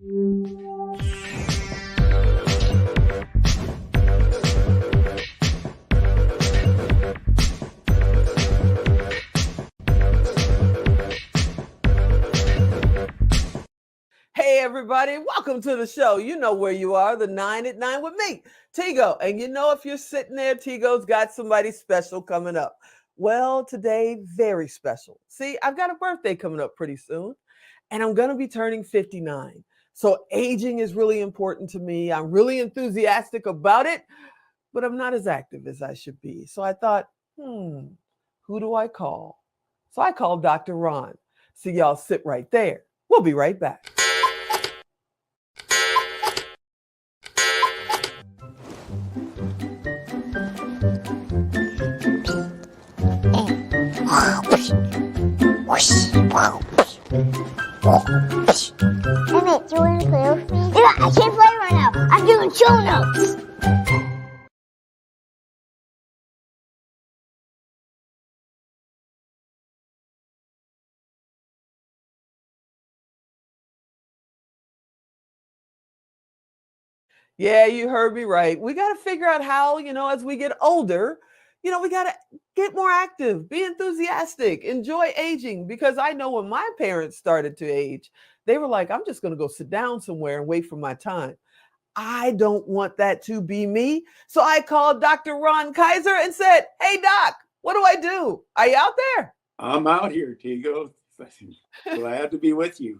Hey, everybody, welcome to the show. You know where you are, the 9 at 9 with me, Tigo. And you know, if you're sitting there, Tigo's got somebody special coming up. Well, today, very special. See, I've got a birthday coming up pretty soon, and I'm going to be turning 59. So, aging is really important to me. I'm really enthusiastic about it, but I'm not as active as I should be. So, I thought, who do I call? So, I called Dr. Ron. So, y'all sit right there. We'll be right back. Hey mate, do you want to play with me? Yeah, I can't play right now. I'm doing show notes. Yeah, you heard me right. We got to figure out how, as we get older, we got to get more active, be enthusiastic, enjoy aging. Because I know when my parents started to age, they were like, I'm just going to go sit down somewhere and wait for my time. I don't want that to be me. So I called Dr. Ron Kaiser and said, Hey, Doc, what do I do? Are you out there? I'm out here, Tigo. Glad to be with you.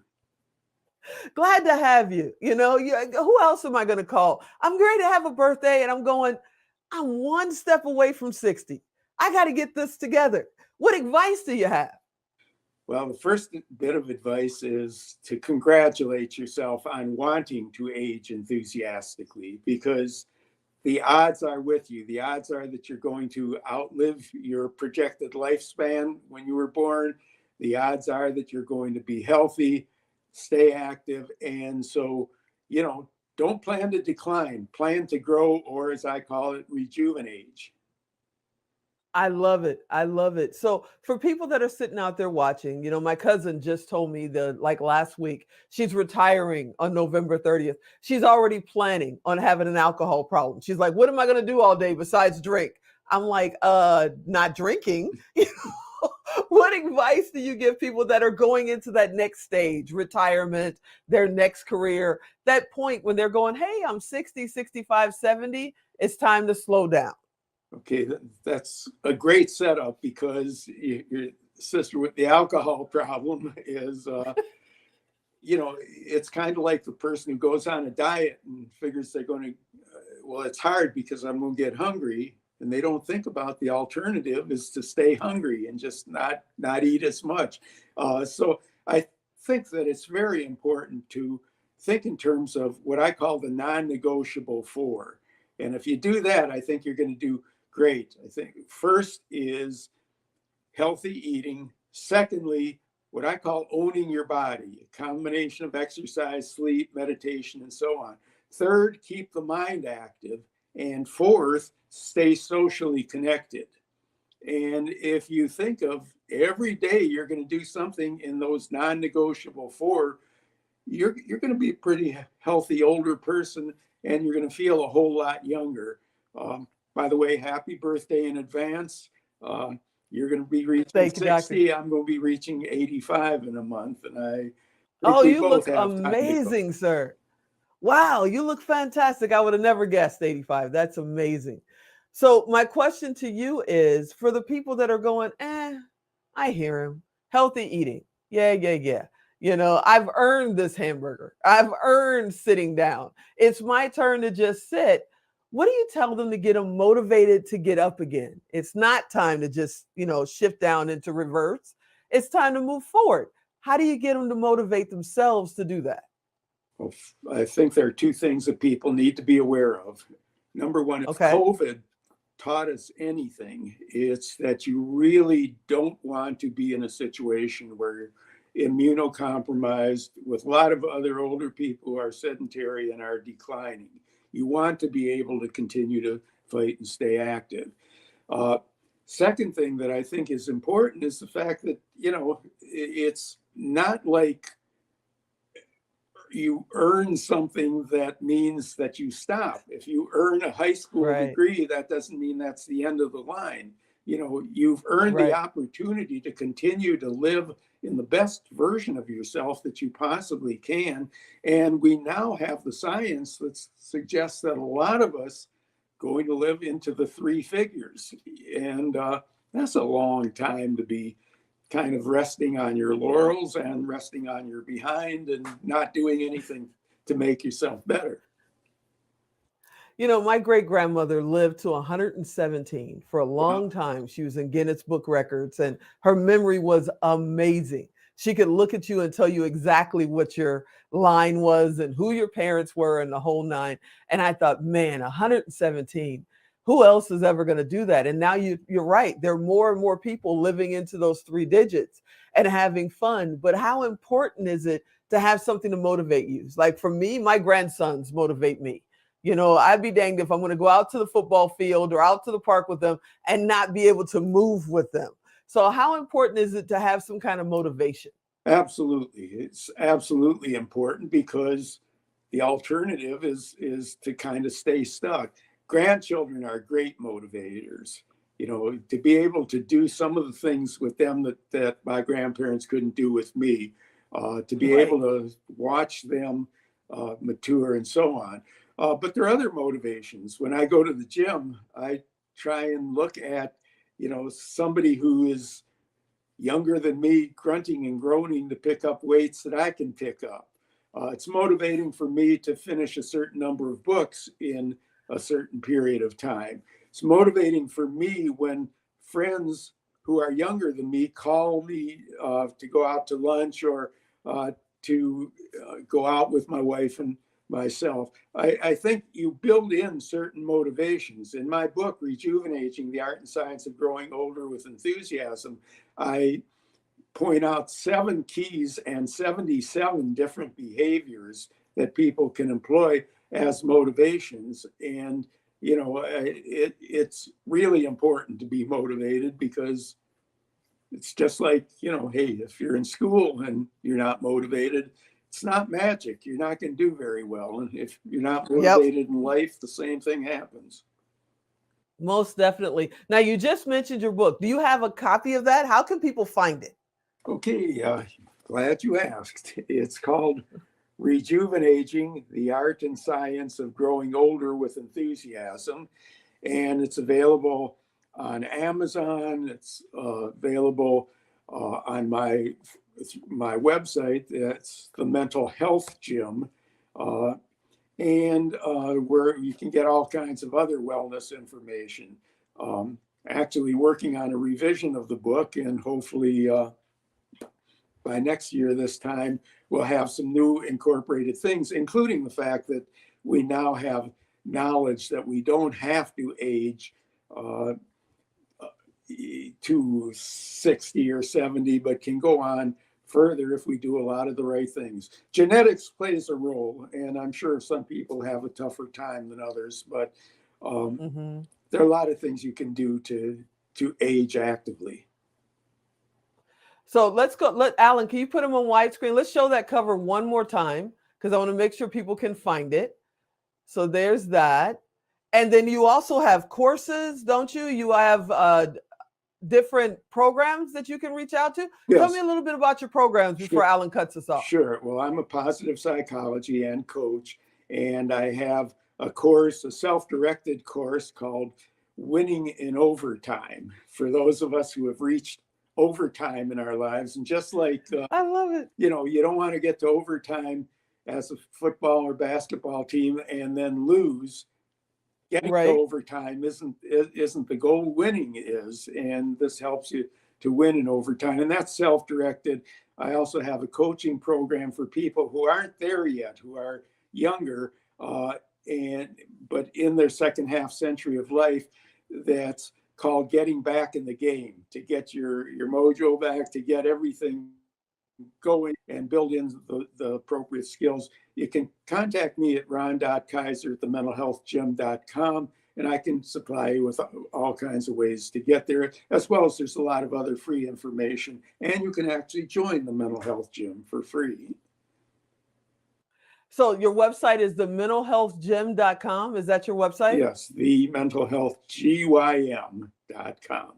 Glad to have you. Who else am I going to call? I'm going to have a birthday and I'm one step away from 60. I got to get this together. What advice do you have? Well, the first bit of advice is to congratulate yourself on wanting to age enthusiastically, because the odds are with you. The odds are that you're going to outlive your projected lifespan when you were born. The odds are that you're going to be healthy, stay active. And so, don't plan to decline, plan to grow, or as I call it, rejuvenage. I love it. I love it. So for people that are sitting out there watching, my cousin just told me last week, she's retiring on November 30th. She's already planning on having an alcohol problem. She's like, what am I going to do all day besides drink? I'm like, not drinking. What advice do you give people that are going into that next stage, retirement, their next career, that point when they're going, hey, I'm 60, 65, 70, it's time to slow down? Okay, that's a great setup, because your sister with the alcohol problem is, it's kind of like the person who goes on a diet and figures they're going to, well, it's hard because I'm going to get hungry. And they don't think about the alternative is to stay hungry and just not eat as much. So I think that it's very important to think in terms of what I call the non-negotiable four. And if you do that, I think you're going to do great. I think first is healthy eating. Secondly, what I call owning your body, a combination of exercise, sleep, meditation, and so on. Third, keep the mind active. And fourth, stay socially connected. And if you think of every day you're going to do something in those non-negotiable four, you're going to be a pretty healthy older person, and you're going to feel a whole lot younger. By the way, happy birthday in advance. You're going to be reaching Thank 60. You, I'm going to be reaching 85 in a month. And I think you look amazing, sir. Wow, you look fantastic. I would have never guessed 85. That's amazing. So my question to you is, for the people that are going, I hear him. Healthy eating. Yeah. I've earned this hamburger. I've earned sitting down. It's my turn to just sit. What do you tell them to get them motivated to get up again? It's not time to just, shift down into reverse. It's time to move forward. How do you get them to motivate themselves to do that? Well, I think there are two things that people need to be aware of. Number one, if COVID taught us anything, it's that you really don't want to be in a situation where you're immunocompromised with a lot of other older people who are sedentary and are declining. You want to be able to continue to fight and stay active. Second thing that I think is important is the fact that, it's not like you earn something that means that you stop. If you earn a high school Right. degree, that doesn't mean that's the end of the line. You know, you've earned the Right. opportunity to continue to live in the best version of yourself that you possibly can. And we now have the science that suggests that a lot of us going to live into the three figures. And that's a long time to be kind of resting on your laurels and resting on your behind and not doing anything to make yourself better. You know, my great grandmother lived to 117 for a Wow. long time. She was in Guinness Book Records, and her memory was amazing. She could look at you and tell you exactly what your line was and who your parents were and the whole nine. And I thought, man, 117, who else is ever going to do that? And now you're right. There are more and more people living into those three digits and having fun. But how important is it to have something to motivate you? Like for me, my grandsons motivate me. You know, I'd be danged if I'm going to go out to the football field or out to the park with them and not be able to move with them. So how important is it to have some kind of motivation? Absolutely. It's absolutely important because the alternative is to kind of stay stuck. Grandchildren are great motivators. You know, to be able to do some of the things with them that my grandparents couldn't do with me, to be Right. able to watch them mature and so on. But there are other motivations. When I go to the gym, I try and look at, you know, somebody who is younger than me, grunting and groaning to pick up weights that I can pick up. It's motivating for me to finish a certain number of books in a certain period of time. It's motivating for me when friends who are younger than me call me to go out to lunch or to go out with my wife and myself. I think you build in certain motivations. In my book, Rejuvenaging, the Art and Science of Growing Older with Enthusiasm, I point out 7 keys and 77 different behaviors that people can employ as motivations. And, you know, it's really important to be motivated because it's just like, you know, hey, if you're in school and you're not motivated, it's not magic. You're not going to do very well. And if you're not Yep. motivated in life, the same thing happens. Most definitely. Now, you just mentioned your book. Do you have a copy of that? How can people find it? Okay, glad you asked. It's called Rejuvenaging, the Art and Science of Growing Older with Enthusiasm. And it's available on Amazon. It's available on my website. That's the Mental Health Gym. And where you can get all kinds of other wellness information. Actually working on a revision of the book, and hopefully by next year this time, we'll have some new incorporated things, including the fact that we now have knowledge that we don't have to age to 60 or 70, but can go on further if we do a lot of the right things. Genetics plays a role, and I'm sure some people have a tougher time than others, but there are a lot of things you can do to age actively. So let's go. Alan, can you put them on widescreen? Let's show that cover one more time because I want to make sure people can find it. So there's that. And then you also have courses, don't you? You have different programs that you can reach out to. Yes. Tell me a little bit about your programs before Alan cuts us off. Sure. Well, I'm a positive psychology and coach, and I have a course, a self-directed course called Winning in Overtime for those of us who have reached overtime in our lives. And just like, I love it. You know, you don't want to get to overtime as a football or basketball team and then lose. Getting to overtime isn't the goal. Winning is, and this helps you to win in overtime. And that's self-directed. I also have a coaching program for people who aren't there yet, who are younger, but in their second half century of life. That's called Getting Back in the Game, to get your mojo back, to get everything going and build in the appropriate skills. You can contact me at ron.kaiser@thementalhealthgym.com, and I can supply you with all kinds of ways to get there, as well as there's a lot of other free information. And you can actually join the Mental Health Gym for free. So your website is thementalhealthgym.com. Is that your website? Yes, thementalhealthgym.com.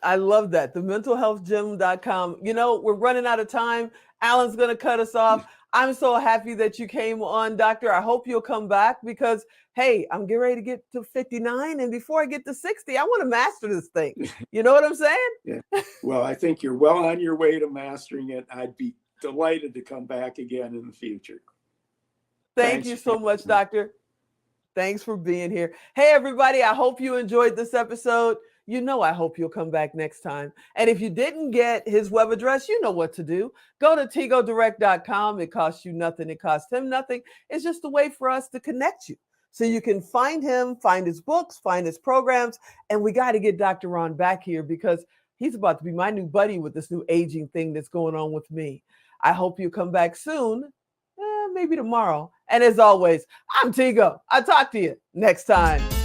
I love that. Thementalhealthgym.com. You know, we're running out of time. Alan's going to cut us off. I'm so happy that you came on, doctor. I hope you'll come back because, hey, I'm getting ready to get to 59. And before I get to 60, I want to master this thing. You know what I'm saying? Yeah. Well, I think you're well on your way to mastering it. I'd be delighted to come back again in the future. Thank you so much, doctor. Thanks for being here. Hey, everybody, I hope you enjoyed this episode. You know, I hope you'll come back next time. And if you didn't get his web address, you know what to do. Go to tigodirect.com. It costs you nothing. It costs him nothing. It's just a way for us to connect you so you can find him, find his books, find his programs. And we got to get Dr. Ron back here because he's about to be my new buddy with this new aging thing that's going on with me. I hope you come back soon. Maybe tomorrow. And as always, I'm Tigo. I'll talk to you next time.